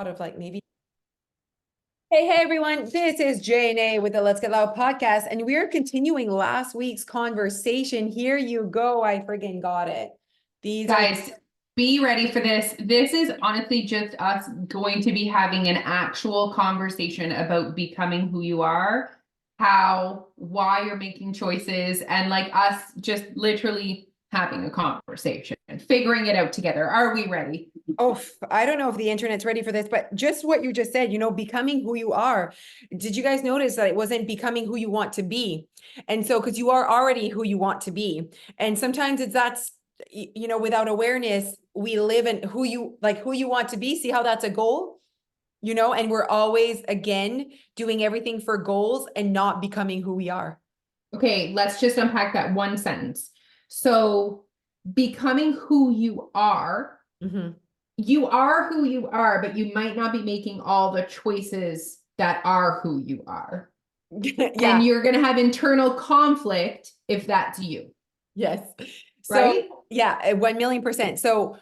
of like maybe. Hey, everyone. This is J&A with the Let's Get Loud podcast, and we're continuing last week's conversation. Here you go. I friggin' got it. These are Guys, be ready for this. This is honestly just us going to be having an actual conversation about becoming who you are, why you're making choices, and like us just literally having a conversation, figuring it out together. Are we ready? I don't know if the internet's ready for this, but just what you just said, becoming who you are. Did you guys notice that it wasn't becoming who you want to be? And so, because you are already who you want to be. And sometimes without awareness, we live in who you want to be. See how that's a goal? And we're always, again, doing everything for goals and not becoming who we are. Okay, let's just unpack that one sentence. So, becoming who Mm-hmm. you are who you are, but you might not be making all the choices that are who you are. Yeah. And you're going to have internal conflict if that's you, Yes. So right? yeah, 1,000,000%. So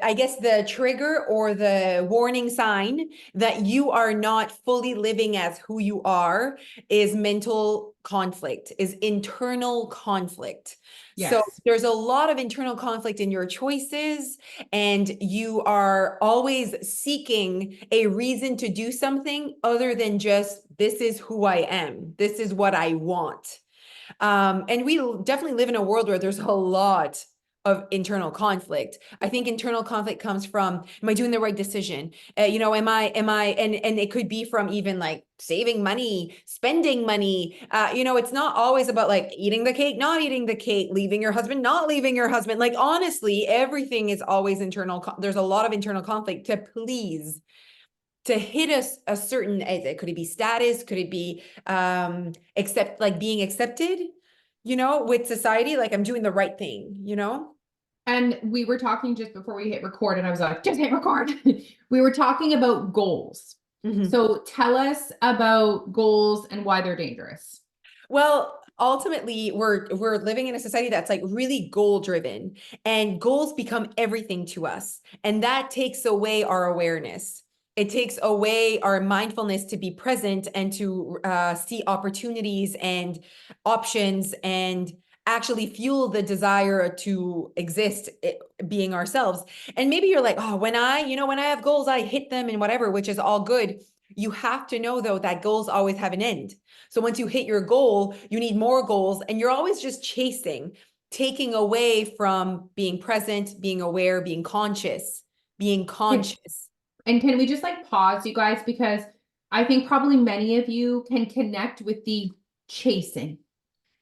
I guess the trigger or the warning sign that you are not fully living as who you are is mental conflict, is internal conflict. So Yes. there's a lot of internal conflict in your choices, and you are always seeking a reason to do something other than just, this is who I am. This is what I want. And we definitely live in a world where there's a lot of internal conflict. I think internal conflict comes from, am I doing the right decision? And it could be from even like saving money, spending money. It's not always about like eating the cake, not eating the cake, leaving your husband, not leaving your husband. Like, honestly, everything is always internal. There's a lot of internal conflict to please, to hit a certain, could it be status, could it be accept, like being accepted, with society, like I'm doing the right thing. And we were talking just before we hit record, and I was like, just hit record. We were talking about goals. Mhm. So tell us about goals and why they're dangerous. Well, ultimately, we're living in a society that's like really goal driven, and goals become everything to us, and that takes away our awareness. It takes away our mindfulness to be present and to see opportunities and options and actually fuel the desire to exist, being ourselves. And maybe you're like, oh, when I have goals, I hit them and whatever, which is all good. You have to know, though, that goals always have an end. So once you hit your goal, you need more goals, and you're always just chasing, taking away from being present, being aware, being conscious, being Can, conscious. and can we just like pause, you guys? Because I think probably many of you can connect with the chasing.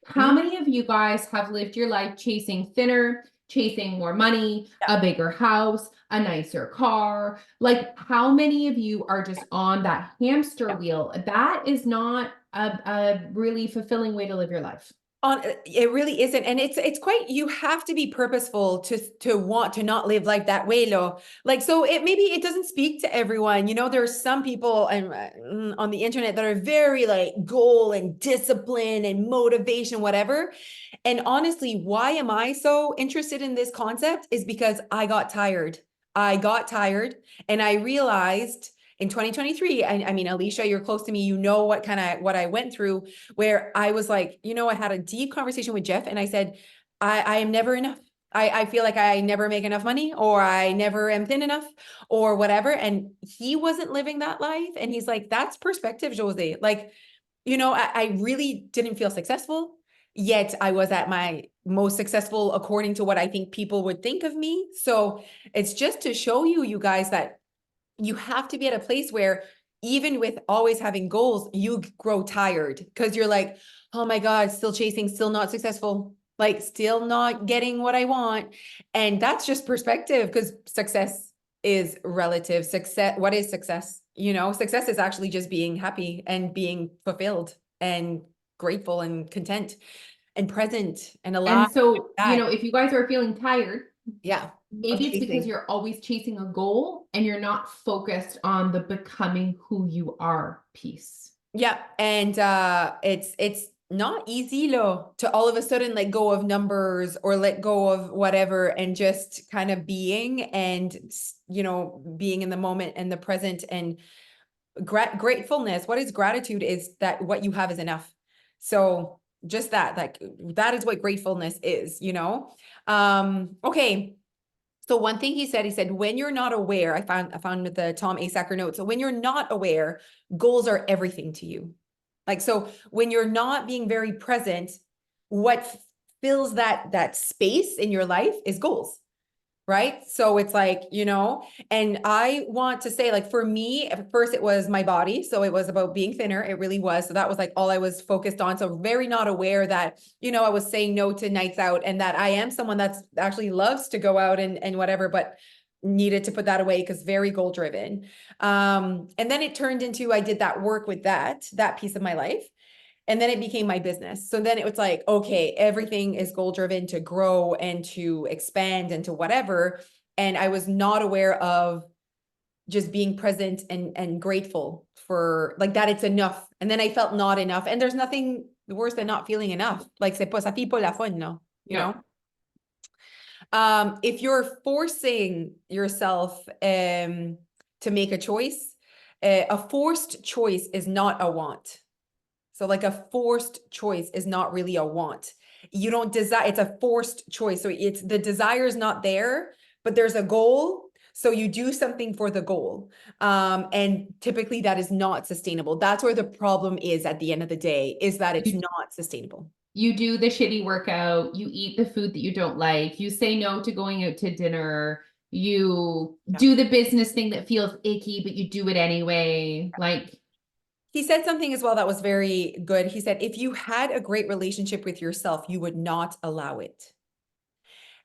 How Mhm. many of you guys have lived your life chasing thinner, chasing more money, Yeah. a bigger house, a nicer car? Like, how many of you are just on that hamster wheel? That is not a really fulfilling way to live your life. It really isn't, and it's quite, you have to be purposeful to want to not live like that way, lo. Like, so it doesn't speak to everyone. There's some people on the internet that are very like goal and discipline and motivation, whatever. And honestly, why am I so interested in this concept is because I got tired and I realized in 2023, I mean, Alicia, you're close to me, what I went through, where I was like, I had a deep conversation with Jeff, and I said, I am never enough. I feel like I never make enough money, or I never am thin enough, or whatever. And he wasn't living that life. And he's like, that's perspective, Jose. Like, I really didn't feel successful, yet I was at my most successful according to what I think people would think of me. So it's just to show you, you guys, that you have to be at a place where, even with always having goals, you grow tired because you're like, oh my God, still chasing, still not successful, like still not getting what I want. And that's just perspective, because success is relative. What is success? Success is actually just being happy and being fulfilled and grateful and content and present and alive. And so, That, if you guys are feeling tired, yeah, of maybe it's because chasing. you're always chasing a goal and you're not focused on the becoming who you are piece. Yeah, and it's not easy to all of a sudden let go of numbers or let go of whatever and just kind of being and being in the moment and the present and gratefulness. What is gratitude is that what you have is enough. So just that, like that is what gratefulness is. Okay. So one thing he said, when you're not aware, I found the Tom Asacker note. So when you're not aware, goals are everything to you. Like, so when you're not being very present, what fills that space in your life is goals. Right. So it's like, and I want to say, like, for me, at first it was my body. So it was about being thinner. It really was. So that was like all I was focused on. So very not aware that, I was saying no to nights out and that I am someone that's actually loves to go out and whatever, but needed to put that away because very goal driven. And then it turned into, I did that work with that piece of my life. And then it became my business. So then it was like, okay, everything is goal driven to grow and to expand and to whatever. And I was not aware of just being present and grateful for like that it's enough. And then I felt not enough. And there's nothing worse than not feeling enough. Like c'est pas ça fait pas la fun, no, you No, know? If you're forcing yourself to make a choice, a forced choice is not a want. So like a forced choice is not really a want. You don't desire, it's a forced choice. So it's the desire is not there, but there's a goal. So you do something for the goal. And typically that is not sustainable. That's where the problem is at the end of the day, is that it's you not sustainable. you do the shitty workout, you eat the food that you don't like, you say no to going out to dinner, you Yeah. do the business thing that feels icky, but you do it anyway. Like, He said something as well that was very good. He said, if you had a great relationship with yourself, you would not allow it.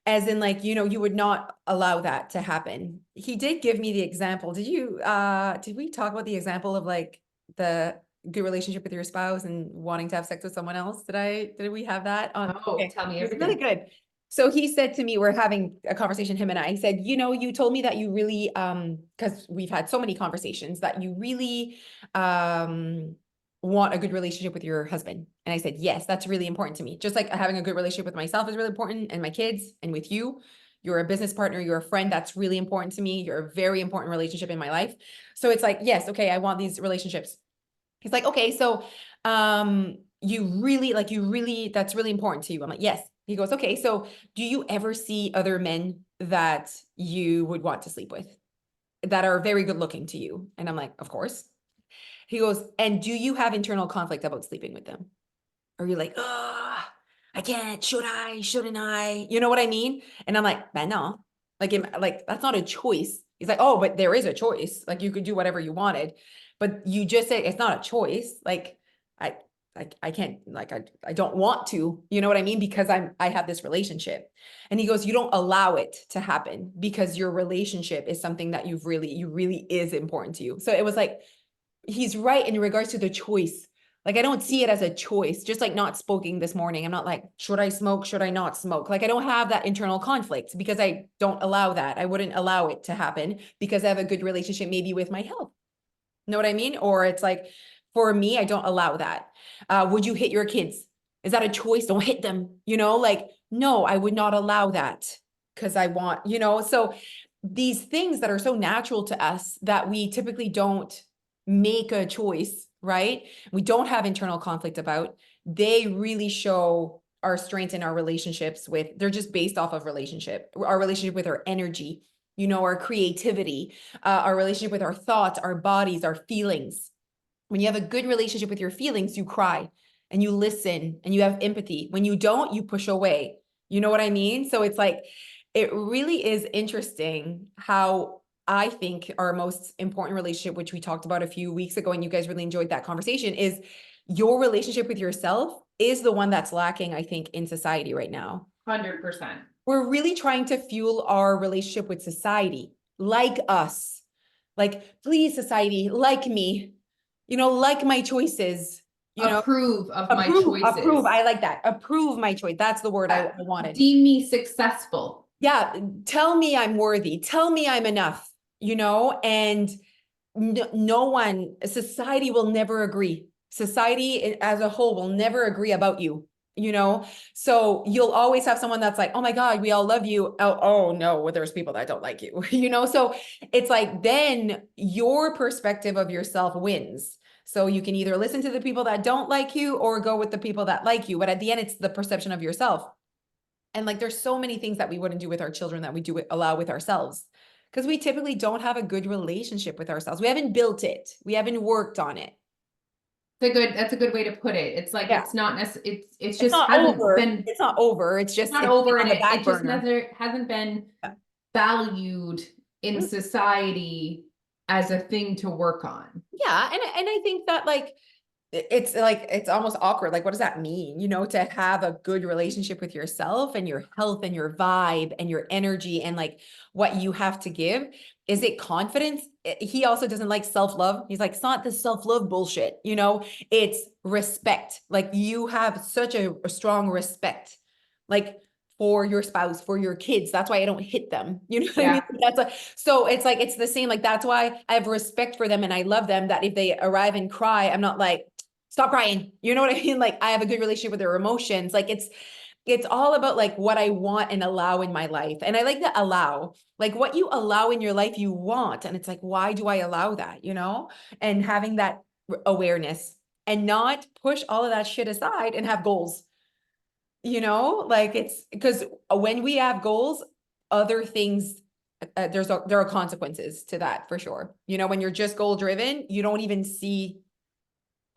As in, like, you would not allow that to happen. He did give me the example. Did we talk about the example of like the good relationship with your spouse and wanting to have sex with someone else? Did we have that on? oh, Okay. tell me It was really everything. good. So he said to me, we're having a conversation, him and I. He said, you told me that you really, because we've had so many conversations, that you really want a good relationship with your husband. And I said, yes, that's really important to me. Just like having a good relationship with myself is really important, and my kids, and with you. You're a business partner, you're a friend, that's really important to me. You're a very important relationship in my life. So it's like, yes, okay, I want these relationships. He's like, okay, so that's really important to you. I'm like, yes. He goes, okay, so do you ever see other men that you would want to sleep with that are very good looking to you? And I'm like, of course. He goes, and do you have internal conflict about sleeping with them? Or you're like, oh, I can't, should I, shouldn't I? You know what I mean? And I'm like, man, no, like that's not a choice. He's like, oh, but there is a choice. Like you could do whatever you wanted, but you just say it's not a choice. Like I, I can't, like, I don't want to, you know what I mean? Because I have this relationship. And he goes, you don't allow it to happen because your relationship is something that you really is important to you. So it was like, he's right in regards to the choice. Like, I don't see it as a choice, just like not smoking this morning. I'm not like, should I smoke? Should I not smoke? Like, I don't have that internal conflict because I don't allow that. I wouldn't allow it to happen because I have a good relationship maybe with my health. Know what I mean? Or it's like, for me, I don't allow that. Would you hit your kids? Is that a choice? Don't hit them. Like, no, I would not allow that because I want, so these things that are so natural to us that we typically don't make a choice, right? We don't have internal conflict about, they really show our strength in our relationships they're just based off of our relationship with our energy, our creativity, our relationship with our thoughts, our bodies, our feelings. When you have a good relationship with your feelings, you cry and you listen and you have empathy. When you don't, you push away. You know what I mean? So it's like, it really is interesting how I think our most important relationship, which we talked about a few weeks ago, and you guys really enjoyed that conversation, is your relationship with yourself is the one that's lacking, I think, in society right now. 100%. We're really trying to fuel our relationship with society, like us. Like, please, society, like me, like my choices, Approve of my approve. choices. I like that. Approve my choice. That's the word I wanted. Deem me successful. Yeah. Tell me I'm worthy. Tell me I'm enough, and no one, society will never agree. Society as a whole will never agree about you, you know? So you'll always have someone that's like, oh my God, we all love you. Oh no, well, there's people that don't like you, you know? So it's like, then your perspective of yourself wins. So you can either listen to the people that don't like you or go with the people that like you. But at the end, it's the perception of yourself. And like, there's so many things that we wouldn't do with our children that we do allow with ourselves because we typically don't have a good relationship with ourselves. We haven't built it. We haven't worked on it. That's a good way to put it. It's like, Yeah. it's not necessarily, it's It's just not hasn't over. been, It's not over. It's just, not it's been over, on and the it back just burner. never hasn't been Yeah. valued in Mm. society as a thing to work on. Yeah. And I think that it's like, it's almost awkward. Like, what does that mean? You know, to have a good relationship with yourself and your health and your vibe and your energy and like what you have to give. Is it confidence? He also doesn't like self-love. He's like, it's not the self-love bullshit, you know, it's respect. Like you have such a strong respect, like for your spouse, for your kids. That's why I don't hit them. You know what I mean? Yeah. So it's like, it's the same. Like, that's why I have respect for them and I love them, that if they arrive and cry, I'm not like, stop crying. You know what I mean? Like, I have a good relationship with their emotions. Like, it's all about like what I want and allow in my life. And I like to allow, like what you allow in your life, you want. And it's like, why do I allow that? You know, and having that awareness and not push all of that shit aside and have goals, you know, like it's because when we have goals, other things, there are consequences to that for sure. You know, when you're just goal driven, you don't even see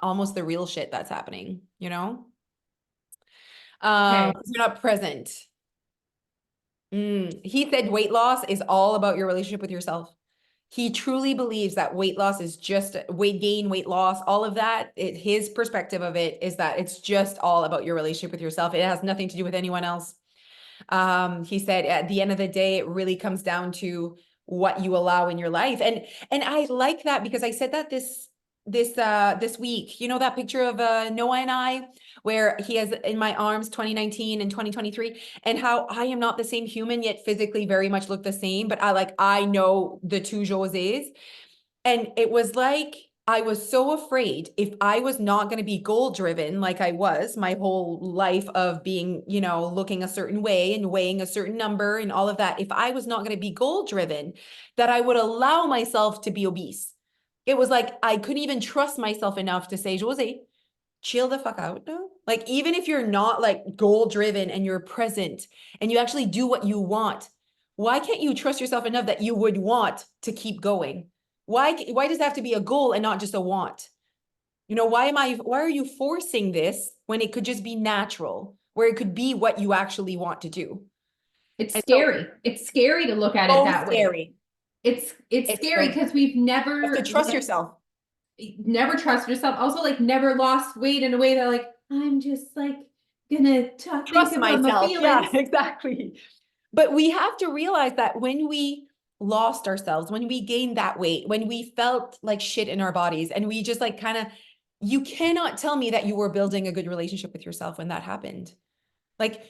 almost the real shit that's happening, you know? Okay. You're not present. He said weight loss is all about your relationship with yourself. He truly believes that weight loss is just weight gain, weight loss, all of that. His perspective of it is that it's just all about your relationship with yourself. It has nothing to do with anyone else. He said at the end of the day, it really comes down to what you allow in your life. And I like that because I said that this week, you know, that picture of Noah and I, where he has in my arms 2019 and 2023, and how I am not the same human, yet physically very much look the same. But I know the two Josés. And it was like, I was so afraid if I was not going to be goal driven, like I was my whole life of being, you know, looking a certain way and weighing a certain number and all of that. If I was not going to be goal driven, that I would allow myself to be obese. It was like, I couldn't even trust myself enough to say, Jose, chill the fuck out. No? Like, even if you're not like goal driven and you're present and you actually do what you want, why can't you trust yourself enough that you would want to keep going? Why does it have to be a goal and not just a want? You know, why are you forcing this when it could just be natural, where it could be what you actually want to do? It's And so, scary. It's scary to look at it so that way. scary. It's It's scary so because scary. we've You have never to trust like yourself. never trusted yourself. Also, like never lost weight in a way that like I'm just like gonna talk, think Trust about my myself. Yeah, feelings. exactly. But we have to realize that when we lost ourselves, when we gained that weight, when we felt like shit in our bodies, and we just like kind of, you cannot tell me that you were building a good relationship with yourself when that happened. Like,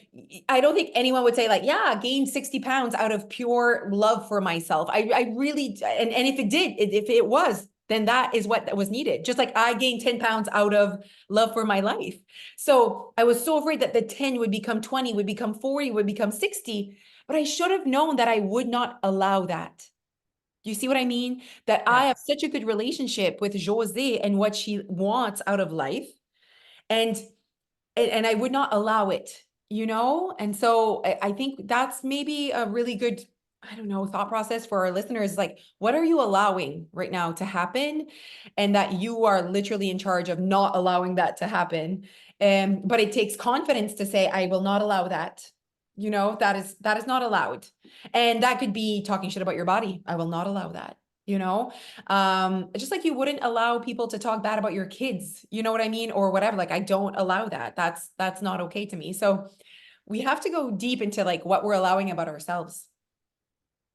I don't think anyone would say like, yeah, I gained 60 pounds out of pure love for myself. I really, and if it did, if it was, then that is what was needed. Just like I gained 10 pounds out of love for my life. So I was so afraid that the 10 would become 20, would become 40, would become 60, but I should have known that I would not allow that. Do you see what I mean? That I have Yes. such a good relationship with Jose and what she wants out of life. And and I would not allow it, you know? And so I think that's maybe a really good, I don't know, thought process for our listeners. Like, what are you allowing right now to happen? And that you are literally in charge of not allowing that to happen. But it takes confidence to say, I will not allow that. You know, that is not allowed. And that could be talking shit about your body. I will not allow that, you know? Just like you wouldn't allow people to talk bad about your kids, you know what I mean, or whatever. Like, I don't allow that. That's not okay to me. So we have to go deep into like what we're allowing about ourselves.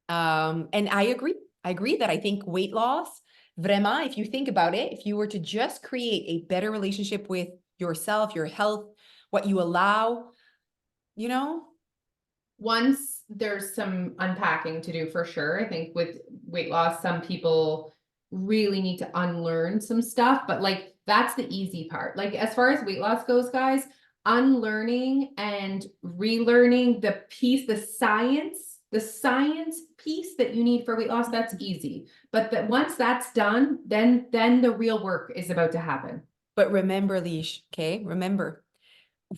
And I agree that I think weight loss, vraiment, if you think about it, if you were to just create a better relationship with yourself, your health, what you allow, you know. Once there's some unpacking to do for sure. I think with weight loss, some people really need to unlearn some stuff, but like that's the easy part. Like as far as weight loss goes, guys, unlearning and relearning the science piece that you need for weight loss, that's easy. But that once that's done, then the real work is about to happen. But remember, Leash, okay? Remember,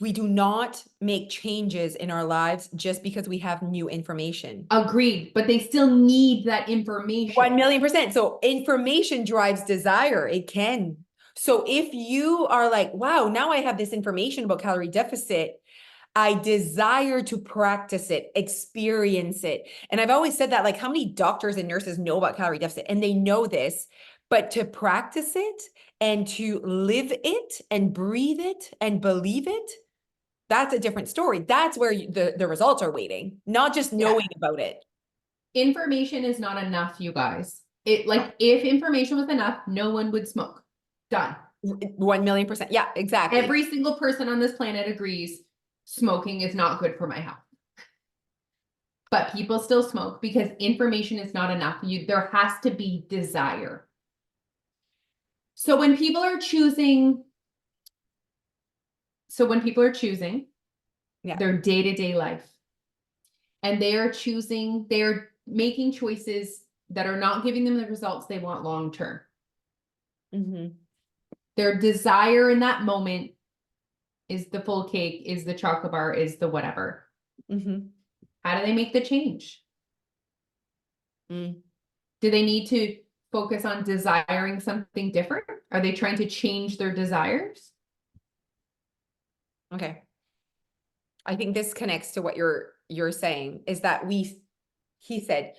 we do not make changes in our lives just because we have new information. Agreed, but they still need that information. 1,000,000%. So information drives desire. It can. So if you are like, wow, now I have this information about calorie deficit, I desire to practice it, experience it. And I've always said that, like, how many doctors and nurses know about calorie deficit? And they know this, but to practice it and to live it and breathe it and believe it, that's a different story. That's where the results are waiting, not just knowing about it. Information is not enough, you guys. It like if information was enough, no one would smoke. Done. 1,000,000%. Yeah, exactly. Every single person on this planet agrees smoking is not good for my health. But people still smoke because information is not enough. There has to be desire. So when people are choosing Yeah. their day-to-day life, and they're making choices that are not giving them the results they want long term. Mm-hmm. Their desire in that moment is the full cake, is the chocolate bar, is the whatever. Mm-hmm. How do they make the change? Mm. Do they need to focus on desiring something different? Are they trying to change their desires? Okay. I think this connects to what you're saying, is that he said,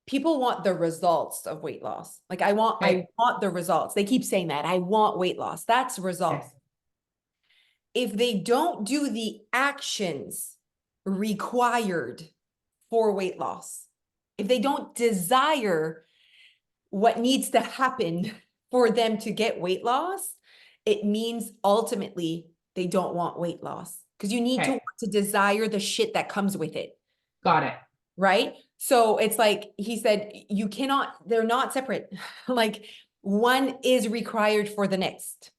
people want the results of weight loss. Like I want the results. They keep saying that. I want weight loss. That's results. Yes. If they don't do the actions required for weight loss, if they don't desire what needs to happen for them to get weight loss, it means ultimately they don't want weight loss, because you need to desire the shit that comes with it. Got it. Right? So it's like he said, they're not separate. Like one is required for the next.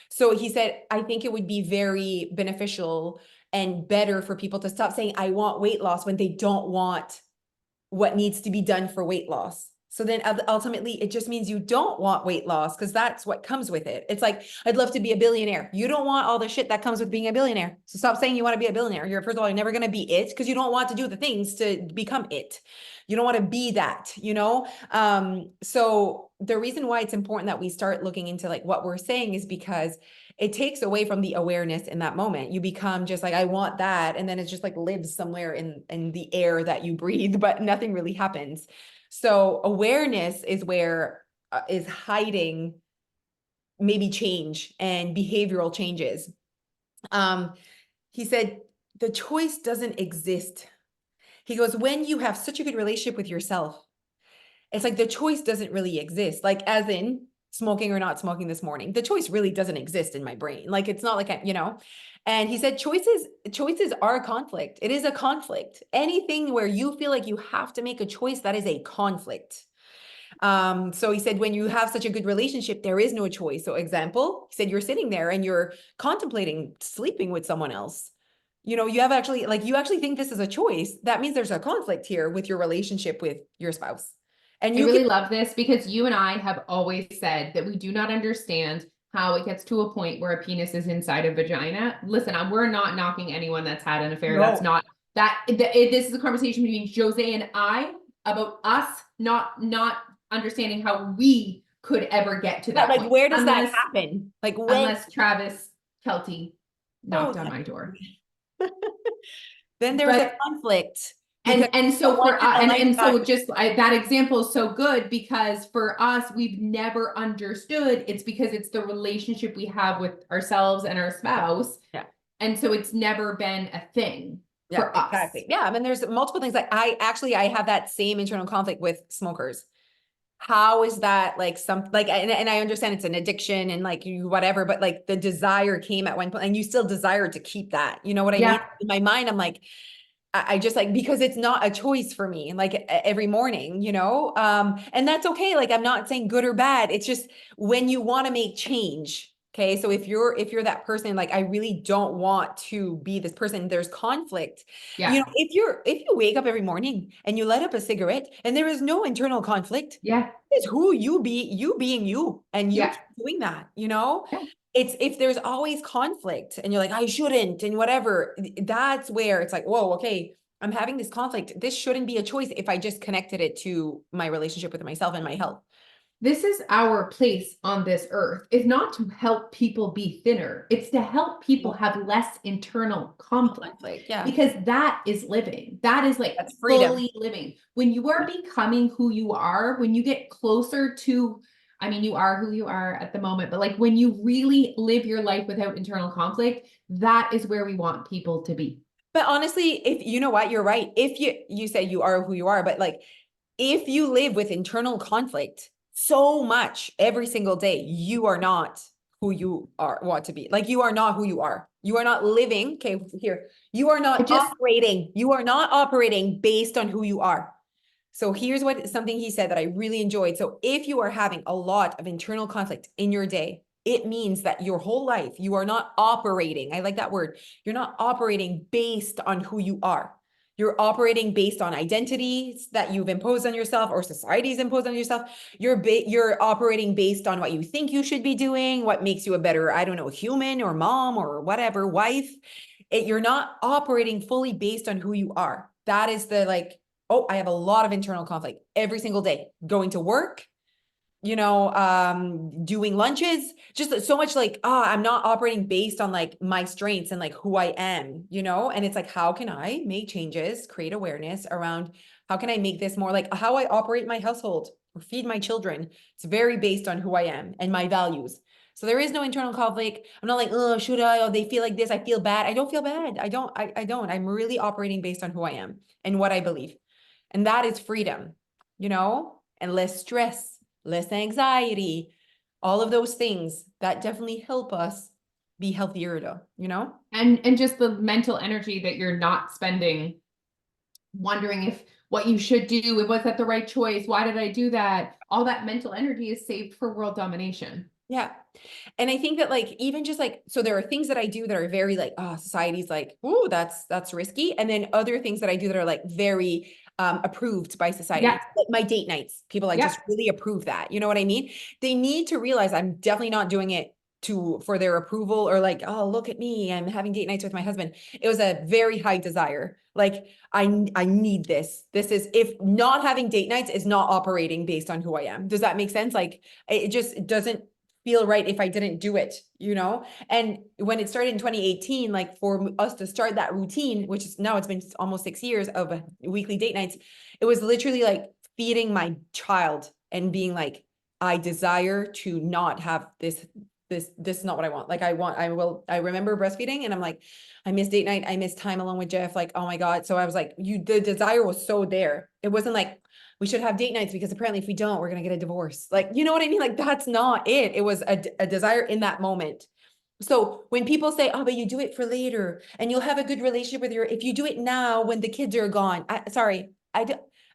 So he said, I think it would be very beneficial and better for people to stop saying, I want weight loss, when they don't want what needs to be done for weight loss. So then ultimately it just means you don't want weight loss, because that's what comes with it. It's like, I'd love to be a billionaire. You don't want all the shit that comes with being a billionaire. So stop saying you want to be a billionaire. First of all, you're never going to be it, because you don't want to do the things to become it. You don't want to be that, So the reason why it's important that we start looking into like what we're saying is because it takes away from the awareness in that moment. You become just like, I want that. And then it just like lives somewhere in the air that you breathe, but nothing really happens. So awareness is where is hiding maybe change and behavioral changes. He said, the choice doesn't exist. He goes, when you have such a good relationship with yourself, it's like the choice doesn't really exist. Like as in smoking or not smoking this morning, the choice really doesn't exist in my brain. Like, it's not like, and he said, choices are a conflict. It is a conflict. Anything where you feel like you have to make a choice, that is a conflict. So he said, when you have such a good relationship, there is no choice. So example, he said, you're sitting there and you're contemplating sleeping with someone else. You actually think this is a choice. That means there's a conflict here with your relationship with your spouse. And I really love this, because you and I have always said that we do not understand how it gets to a point where a penis is inside a vagina. Listen, we're not knocking anyone that's had an affair. No. That's not this is a conversation between Jose and I about us not understanding how we could ever get to that point. Where does that happen? Like when? Unless Travis Kelty knocked on my door. Then there's a conflict. And so for and so just that example is so good, because for us, we've never understood it's because it's the relationship we have with ourselves and our spouse. Yeah. And so it's never been a thing for us. Exactly. Yeah. I mean, there's multiple things. Like I have that same internal conflict with smokers. How is that like and I understand it's an addiction and like you whatever, but like the desire came at one point and you still desire to keep that. You know what I mean? In my mind, I'm like, I just like, because it's not a choice for me, like every morning, and that's okay. Like, I'm not saying good or bad. It's just when you want to make change. Okay. So if you're that person, like, I really don't want to be this person, there's conflict. Yeah. If you wake up every morning and you light up a cigarette and there is no internal conflict, Yeah. it's who you be, you being you, and you Yeah. keep doing that. Yeah. It's if there's always conflict and you're like, I shouldn't, and whatever, that's where it's like, whoa, okay, I'm having this conflict. This shouldn't be a choice if I just connected it to my relationship with myself and my health. This is our place on this earth, is not to help people be thinner. It's to help people have less internal conflict, Conflict, yeah. because that is living. That is like That's freedom. fully living. When you are becoming who you are, when you get closer to, I mean, you are who you are at the moment, but like when you really live your life without internal conflict, that is where we want people to be. But honestly, if you know what, you're right. If you say you are who you are, but like if you live with internal conflict so much every single day, you are not who you are want to be. Like, you are not who you are. You are not living. Okay, here. You are I not just operating. You are not operating based on who you are. So here's what something he said that I really enjoyed. So if you are having a lot of internal conflict in your day, it means that your whole life you are not operating. I like that word. You're not operating based on who you are. You're operating based on identities that you've imposed on yourself or society's imposed on yourself. You're operating based on what you think you should be doing, what makes you a better, I don't know, human or mom or whatever, wife. You're not operating fully based on who you are. That is the like, oh, I have a lot of internal conflict every single day. Going to work, doing lunches, just so much like, I'm not operating based on like my strengths and like who I am. And it's like, how can I make changes, create awareness around how can I make this more like how I operate my household or feed my children? It's very based on who I am and my values. So there is no internal conflict. I'm not like, oh, should I? Oh, they feel like this. I feel bad. I don't feel bad. I don't. I'm really operating based on who I am and what I believe. And that is freedom, and less stress, less anxiety, all of those things that definitely help us be healthier, though. and just the mental energy that you're not spending wondering if what you should do, was that the right choice? Why did I do that? All that mental energy is saved for world domination. Yeah. And I think that like even just like so there are things that I do that are very like, oh, society's like, oh, that's risky. And then other things that I do that are like very approved by Yeah, society. Like my date nights, people like yeah. just really approve that. You know what I mean? They need to realize I'm definitely not doing it for their approval or like, oh, look at me, I'm having date nights with my husband. It was a very high desire. Like I need this. This is if not having date nights is not operating based on who I am. Does that make sense? Like it doesn't feel right if I didn't do it. And when it started in 2018, like for us to start that routine, which is now it's been almost 6 years of weekly date nights, it was literally like feeding my child and being like, I desire to not have this is not what I want. Like I remember breastfeeding and I'm like, I miss date night. I miss time alone with Jeff. Like, oh my God. So I was like, the desire was so there. It wasn't like, we should have date nights because apparently if we don't, we're going to get a divorce. Like, you know what I mean? Like, that's not it. It was a desire in that moment. So when people say, oh, but you do it for later and you'll have a good relationship if you do it now when the kids are gone. Sorry, I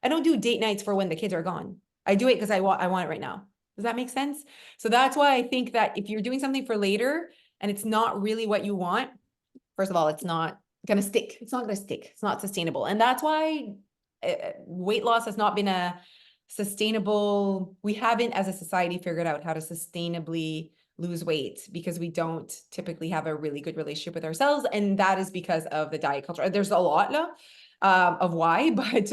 don't do date nights for when the kids are gone. I do it because I want it right now. Does that make sense? So that's why I think that if you're doing something for later and it's not really what you want, first of all, it's not going to stick. It's not going to stick. It's not sustainable. And that's why weight loss has not been a sustainable, we haven't as a society figured out how to sustainably lose weight because we don't typically have a really good relationship with ourselves. And that is because of the diet culture. There's a lot of why, but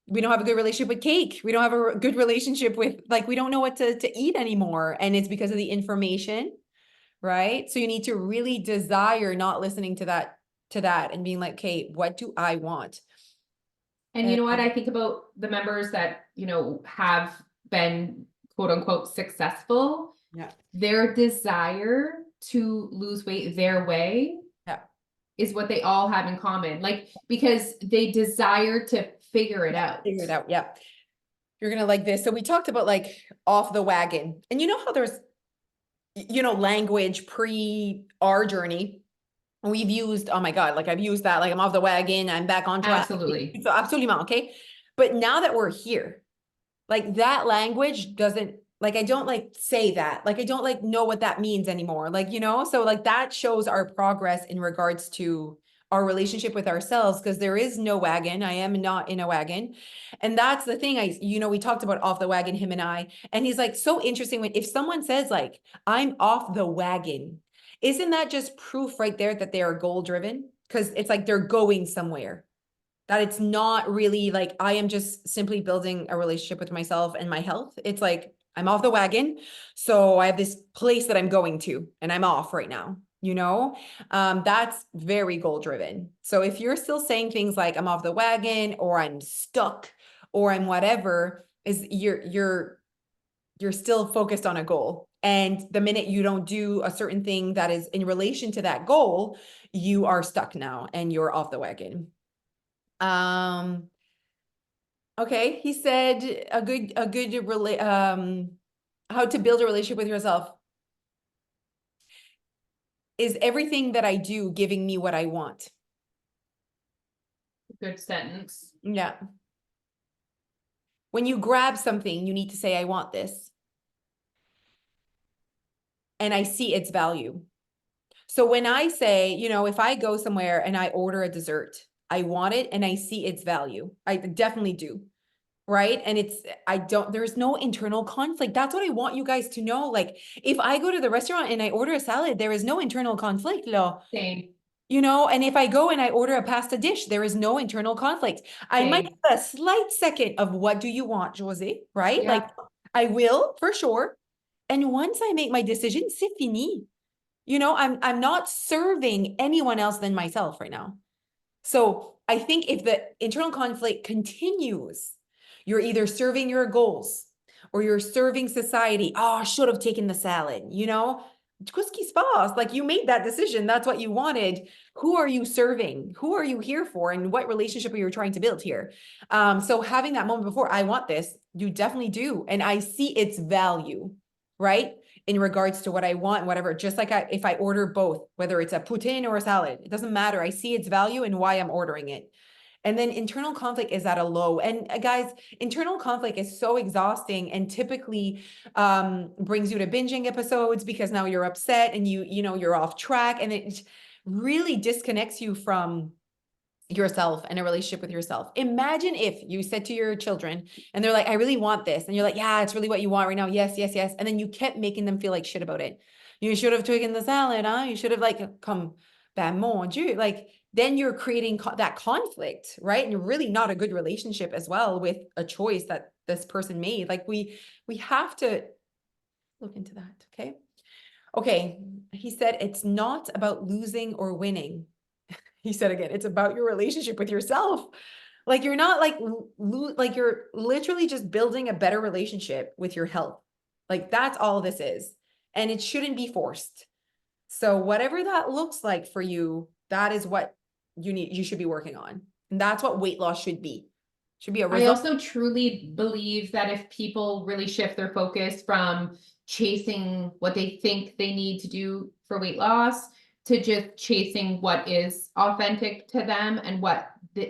we don't have a good relationship with cake. We don't have a good relationship with, like, we don't know what to eat anymore. And it's because of the information, right? So you need to really desire not listening to that and being like, okay, what do I want? And you know what? I think about the members that, have been quote unquote successful. Yeah. Their desire to lose weight their way Yeah. is what they all have in common. Like, because they desire to figure it out. Figure it out. Yeah. You're going to like this. So we talked about like off the wagon, and you know how there's, language pre our journey. We've used, oh my God, like I've used that, like I'm off the wagon, I'm back on track. Absolutely. So absolutely, okay. But now that we're here, like that language doesn't, like I don't like say that, like I don't like know what that means anymore, like, you know, so like that shows our progress in regards to our relationship with ourselves, because there is no wagon. I am not in a wagon. And that's the thing. We talked about off the wagon, him and I, and he's like, so interesting when if someone says like, I'm off the wagon, isn't that just proof right there that they are goal driven? Because it's like they're going somewhere, that it's not really like I am just simply building a relationship with myself and my health. It's like I'm off the wagon. So I have this place that I'm going to, and I'm off right now, you know? That's very goal driven. So if you're still saying things like I'm off the wagon or I'm stuck or I'm whatever, is you're still focused on a goal. And the minute you don't do a certain thing that is in relation to that goal, you are stuck now and you're off the wagon. Um, okay, he said how to build a relationship with yourself is everything that I do giving me what I want. Good sentence. Yeah. When you grab something, you need to say, I want this. And I see its value. So when I say, if I go somewhere and I order a dessert, I want it and I see its value. I definitely do. Right. And there's no internal conflict. That's what I want you guys to know. Like, if I go to the restaurant and I order a salad, there is no internal conflict, Same. and if I go and I order a pasta dish, there is no internal conflict. I might Same. have a slight second of what do you want, Jose? Right? Like, Yeah. I will for sure. And once I make my decision, c'est fini. I'm not serving anyone else than myself right now. So I think if the internal conflict continues, you're either serving your goals or you're serving society. Oh, I should have taken the salad, Qu'est-ce qui se passe? Like, you made that decision. That's what you wanted. Who are you serving? Who are you here for? And what relationship are you trying to build here? So having that moment before, I want this, you definitely do. And I see its value, right? In regards to what I want, whatever, just like if I order both, whether it's a poutine or a salad, it doesn't matter. I see its value and why I'm ordering it. And then internal conflict is at a low. And guys, internal conflict is so exhausting and typically brings you to binging episodes because now you're upset and you're off track, and it really disconnects you from yourself and a relationship with yourself. Imagine if you said to your children and they're like, I really want this. And you're like, yeah, it's really what you want right now. Yes, yes, yes. And then you kept making them feel like shit about it. You should have taken the salad, huh? You should have come, ben mon Dieu. Like, then you're creating that conflict, right? And you're really not a good relationship as well with a choice that this person made. Like, we have to look into that. Okay. Okay. He said, it's not about losing or winning. He said again, it's about your relationship with yourself. Like, you're not like you're literally just building a better relationship with your health. Like, that's all this is. And it shouldn't be forced. So whatever that looks like for you, that is what you should be working on. And that's what weight loss should be. Should be a I result. also truly believe that if people really shift their focus from chasing what they think they need to do for weight loss to just chasing what is authentic to them and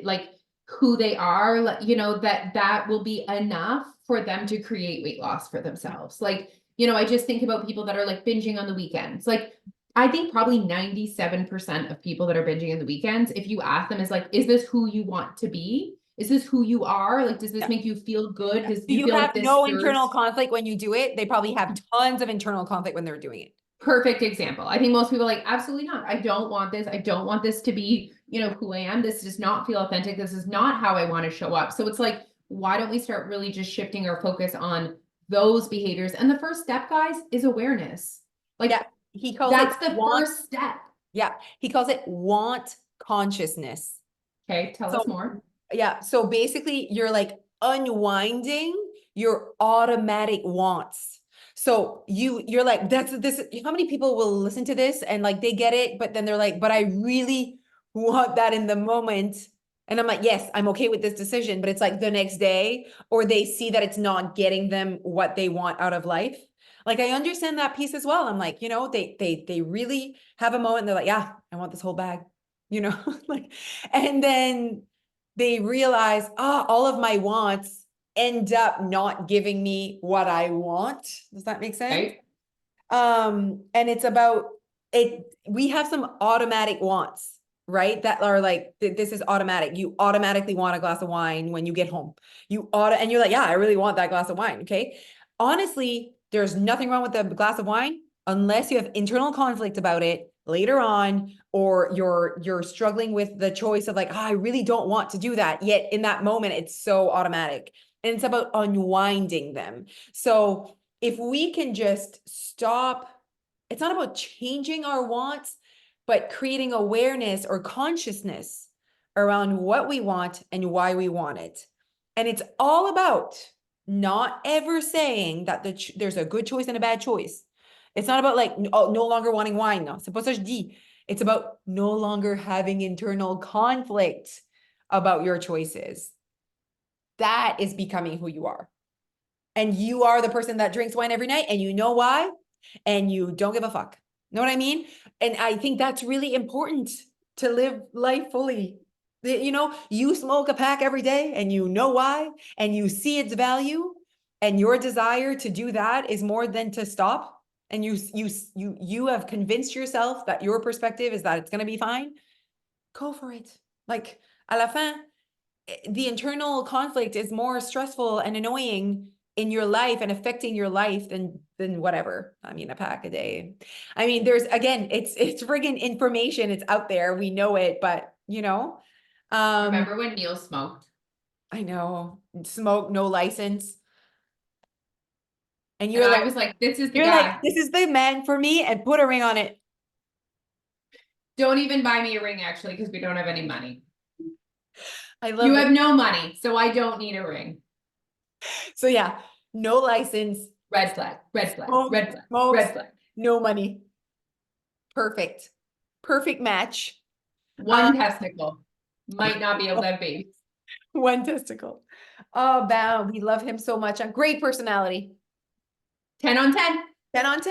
like who they are, that will be enough for them to create weight loss for themselves. Like, I just think about people that are like binging on the weekends. Like, I think probably 97% of people that are binging on the weekends, if you ask them, is this who you want to be? Is this who you are? Like, does this Yeah. make you feel good? Does Do you you feel have like this no internal serves? conflict when you do it? They probably have tons of internal conflict when they're doing it. Perfect example. I think most people are like, absolutely not. I don't want this. I don't want this to be, who I am. This does not feel authentic. This is not how I want to show up. So it's like, why don't we start really just shifting our focus on those behaviors? And the first step, guys, is awareness. Like, Yeah, he calls it that's the want. first step. Yeah, he calls it want consciousness. Okay, tell So us more. yeah, so basically you're like unwinding your automatic wants. So you're like, that's this. How many people will listen to this and like they get it, but then they're like, but I really want that in the moment. And I'm like, yes, I'm okay with this decision, but it's like the next day, or they see that it's not getting them what they want out of life. Like I understand that piece as well. I'm like, they really have a moment and they're like, yeah, I want this whole bag, like, and then they realize, all of my wants end up not giving me what I want. Does that make sense? Right? And it's about it. We have some automatic wants, right? That are like, this is automatic. You automatically want a glass of wine when you get home. And you're like, yeah, I really want that glass of wine. Okay. Honestly, there's nothing wrong with the glass of wine unless you have internal conflict about it later on, or you're struggling with the choice of like, I really don't want to do that. Yet in that moment, it's so automatic. And it's about unwinding them. So if we can just stop, it's not about changing our wants, but creating awareness or consciousness around what we want and why we want it. And it's all about not ever saying that there's a good choice and a bad choice. It's not about like, no longer wanting wine. No, c'est pas ça je dis. It's about no longer having internal conflict about your choices. That is becoming who you are. And you are the person that drinks wine every night, and you know why, and you don't give a fuck. Know what I mean? And I think that's really important to live life fully. You smoke a pack every day and you know why, and you see its value, and your desire to do that is more than to stop. And you have convinced yourself that your perspective is that it's going to be fine. Go for it. Like, à la fin, the internal conflict is more stressful and annoying in your life and affecting your life than whatever. I mean, a pack a day. I mean, there's, again, it's friggin' information. It's out there. We know it, but Remember when Neil smoked? I know, smoke, no license. And And I was like, this is the you're like, guy. this is the man for me, and put a ring on it. Don't even buy me a ring, actually, because we don't have any money. I love You it. have no money, so I don't need a ring. So yeah, no license, Red flag, red flag, smoke, red flag, smokes, red flag. no money. Perfect. Perfect match. One testicle. Might not be able to have babies. One testicle. Oh, wow. We love him so much. A great personality. 10 on 10. 10 on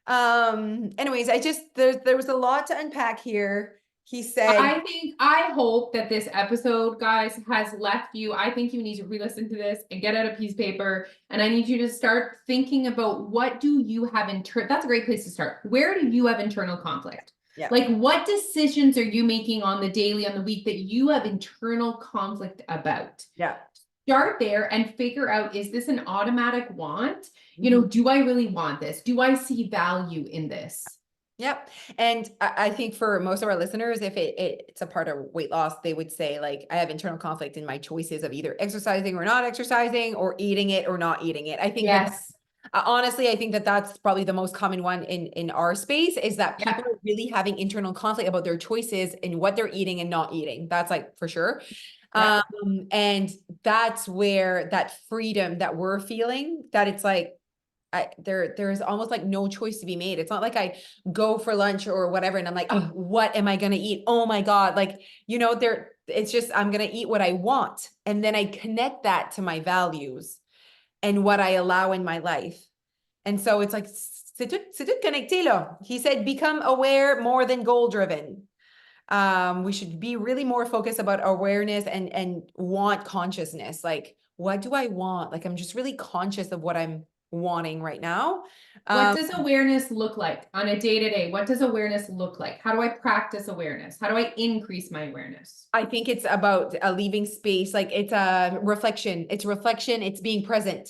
10. Anyways, there was a lot to unpack here. He said, I hope that this episode, guys, has left you. I think you need to re-listen to this and get out a piece of paper. And I need you to start thinking about, what do you have that's a great place to start. Where do you have internal conflict? yeah, Like, what decisions are you making on the daily, on the week, that you have internal conflict about? yeah. Start there and figure out, is this an automatic want? Do I really want this? Do I see value in this? Yep. And I think for most of our listeners, if it's a part of weight loss, they would say like, I have internal conflict in my choices of either exercising or not exercising, or eating it or not eating it. I think Yes. honestly, I think that that's probably the most common one in our space, is that people are really having internal conflict about their choices and what they're eating and not eating. That's like for sure. Yeah. And that's where that freedom that we're feeling, that it's like, there's almost like no choice to be made. It's not like I go for lunch or whatever and I'm like, oh, what am I going to eat? Oh my God. Like, it's just, I'm going to eat what I want. And then I connect that to my values and what I allow in my life. And so it's like, c'est tout connecté là. He said, become aware more than goal driven. We should be really more focused about awareness and want consciousness. Like, what do I want? Like, I'm just really conscious of what I'm wanting right now. What does awareness look like on a day-to-day? What does awareness look like? How do I practice awareness? How do I increase my awareness? I think it's about leaving space. Like, it's a reflection. It's reflection. It's being present.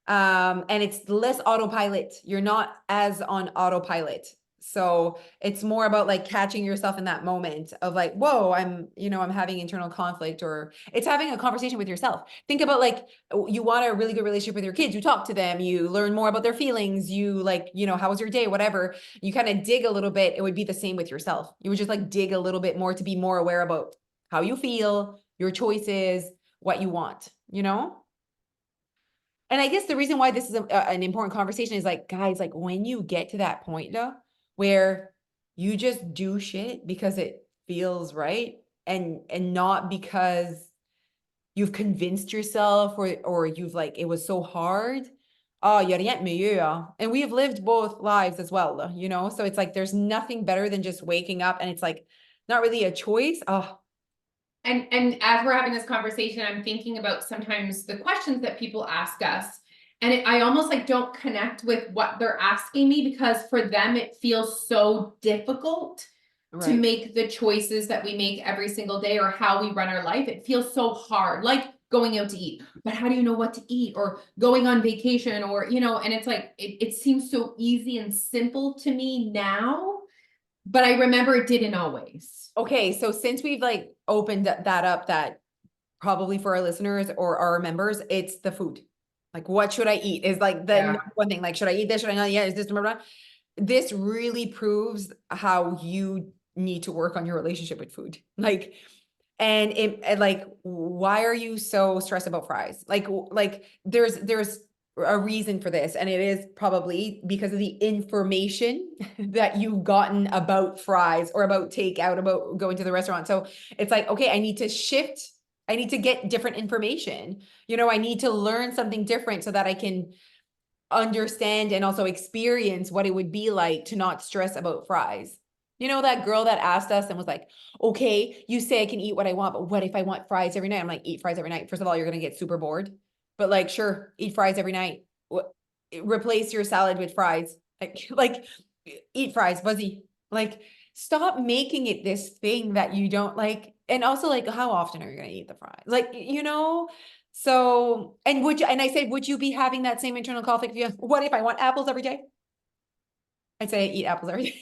And it's less autopilot. You're not as on autopilot. So it's more about like catching yourself in that moment of like, whoa, I'm having internal conflict, or it's having a conversation with yourself. Think about like, you want a really good relationship with your kids. You talk to them, you learn more about their feelings. You like, how was your day? Whatever. You kind of dig a little bit. It would be the same with yourself. You would just like dig a little bit more to be more aware about how you feel, your choices, what you want, And I guess the reason why this is an important conversation is like, guys, like when you get to that point though, where you just do shit because it feels right and not because you've convinced yourself or you've like, it was so hard. Oh, y a rien de mieux. And we have lived both lives as well, you know? So it's like, there's nothing better than just waking up and it's like, not really a choice. Oh, And as we're having this conversation, I'm thinking about sometimes the questions that people ask us. And I almost like don't connect with what they're asking me because for them it feels so difficult to right. make the choices that we make every single day or how we run our life. It feels so hard, like going out to eat. But how do you know what to eat or going on vacation or, you know, and it's like, it seems so easy and simple to me now, but I remember it didn't always. Okay, so since we've like opened that up, that probably for our listeners or our members, it's the food. Like, what should I eat is like the Yeah. number one thing. Like, should I eat this? Should I not? Yeah, is this blah, blah, blah? This really proves how you need to work on your relationship with food. Like, and like, why are you so stressed about fries? Like there's a reason for this, and it is probably because of the information that you've gotten about fries or about takeout, about going to the restaurant. So it's like, okay, I need to shift. I need to get different information. You know, I need to learn something different so that I can understand and also experience what it would be like to not stress about fries. You know, that girl that asked us and was like, okay, you say I can eat what I want, but what if I want fries every night? I'm like, eat fries every night. First of all, you're going to get super bored, but like, sure, eat fries every night. Replace your salad with fries. Like eat fries, Buzzy. Like, stop making it this thing that you don't like. And also, like, how often are you going to eat the fries? Like, you know, so, and and I said, would you be having that same internal conflict if you, what if I want apples every day? I'd say I eat apples every day.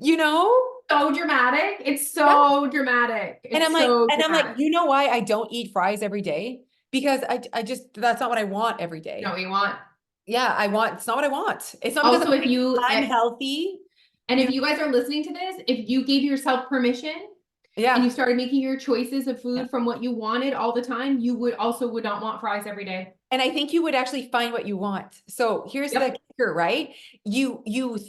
You know? So dramatic. It's Yeah. so dramatic. And It's so I'm like, dramatic. you know why I don't eat fries every day? Because I just, that's not what I want every You know day. what you want. Yeah, it's not what I want. It's not because Also, if you I'm healthy, and you if know? you guys are listening to this, if you gave yourself permission and you Yeah. started making your choices of Yeah. food from what you wanted all the time, you would not want fries every day. And I think you would actually find what you want. So here's the Yep. kicker, right? You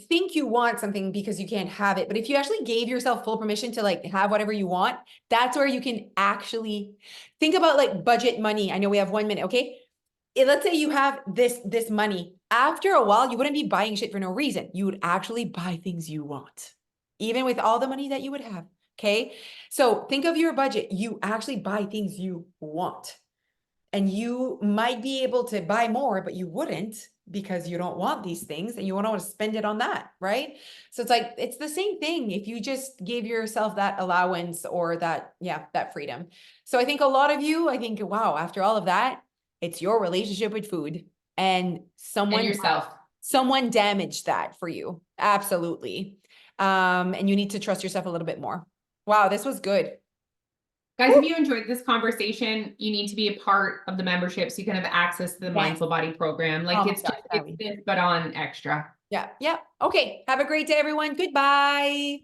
think you want something because you can't have it, but if you actually gave yourself full permission to like have whatever you want, that's where you can actually think about like budget money. I know we have 1 minute, okay? Let's say you have this money. After a while, you wouldn't be buying shit for no reason. You would actually buy things you want, even with all the money that you would have. Okay. So think of your budget. You actually buy things you want. And you might be able to buy more, but you wouldn't because you don't want these things and you want to spend it on that, right? So it's like, it's the same thing if you just gave yourself that allowance or that, yeah, that freedom. So I think a lot of you, I think, wow, after all of that, it's your relationship with food and And yourself. someone damaged that for you. Absolutely. And you need to trust yourself a little bit more. Wow, this was good. Guys, if Woo! you enjoyed this conversation, you need to be a part of the membership so you can have access to the Yes. Mindful Body program. Like Oh my it's gosh, just it's Abby. this, but on extra. Yeah. Yeah. Okay. Have a great day, everyone. Goodbye.